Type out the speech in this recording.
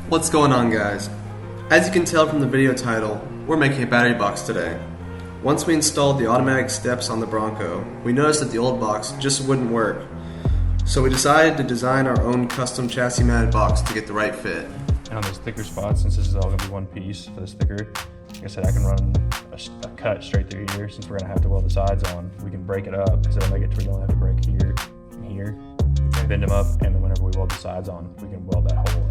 What's going on, guys? As you can tell from the video title, we're making a battery box today. Once we installed the automatic steps on the Bronco, we noticed that the old box just wouldn't work. So we decided to design our own custom chassis mounted box to get the right fit. And on those thicker spots, since this is all going to be one piece for the sticker, like I said, I can run a cut straight through here. Since we're going to have to weld the sides on, we can break it up because it'll make it to where you only have to break here and here, bend them up, and then whenever we weld the sides on, we can weld that hole